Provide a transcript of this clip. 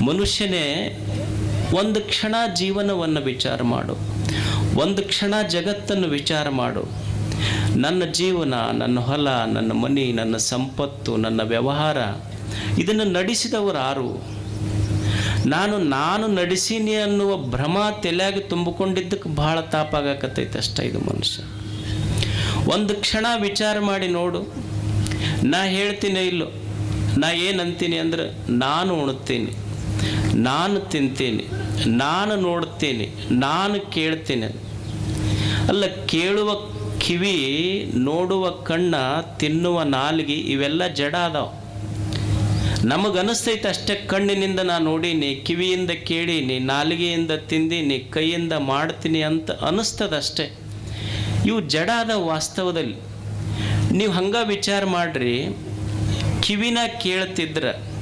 ಮನುಷ್ಯನೇ ಒಂದು ಕ್ಷಣ ಜೀವನವನ್ನು ವಿಚಾರ ಮಾಡು, ಒಂದು ಕ್ಷಣ ಜಗತ್ತನ್ನು ವಿಚಾರ ಮಾಡು. ನನ್ನ ಜೀವನ, ನನ್ನ ಹೊಲ, ನನ್ನ ಮನೆ, ನನ್ನ ಸಂಪತ್ತು, ನನ್ನ ವ್ಯವಹಾರ ಇದನ್ನು ನಡೆಸಿದವರು ಯಾರು? ನಾನು ನಡೆಸೀನಿ ಅನ್ನುವ ಭ್ರಮ ತಲೆಯಾಗಿ ತುಂಬಿಕೊಂಡಿದ್ದಕ್ಕೆ ಬಹಳ ತಾಪಾಗಕತ್ತೈತೆ ಅಷ್ಟೇ. ಇದು ಮನುಷ್ಯ ಒಂದು ಕ್ಷಣ ವಿಚಾರ ಮಾಡಿ ನೋಡು. ನಾ ಹೇಳ್ತೀನಿ ಇಲ್ಲೋ, ನಾ ಏನಂತೀನಿ ಅಂದ್ರೆ, ನಾನು ಉಣ್ತೀನಿ, ನಾನು ತಿಂತೀನಿ, ನಾನು ನೋಡ್ತೀನಿ, ನಾನು ಕೇಳ್ತೀನಿ. ಅಲ್ಲ, ಕೇಳುವ ಕಿವಿ, ನೋಡುವ ಕಣ್ಣ, ತಿನ್ನುವ ನಾಲಿಗೆ ಇವೆಲ್ಲ ಜಡ ಅದಾವ. ನಮಗನಿಸ್ತೈತೆ ಅಷ್ಟೇ. ಕಣ್ಣಿನಿಂದ ನಾನು ನೋಡೀನಿ, ಕಿವಿಯಿಂದ ಕೇಳೀನಿ, ನಾಲಿಗೆಯಿಂದ ತಿಂದೀನಿ, ಕೈಯಿಂದ ಮಾಡ್ತೀನಿ ಅಂತ ಅನ್ನಿಸ್ತದಷ್ಟೇ. ಇವು ಜಡ ಅದ ವಾಸ್ತವದಲ್ಲಿ. ನೀವು ಹಂಗೆ ವಿಚಾರ ಮಾಡ್ರಿ. ಕಿವಿನ ಕೇಳ್ತಿದ್ರೆ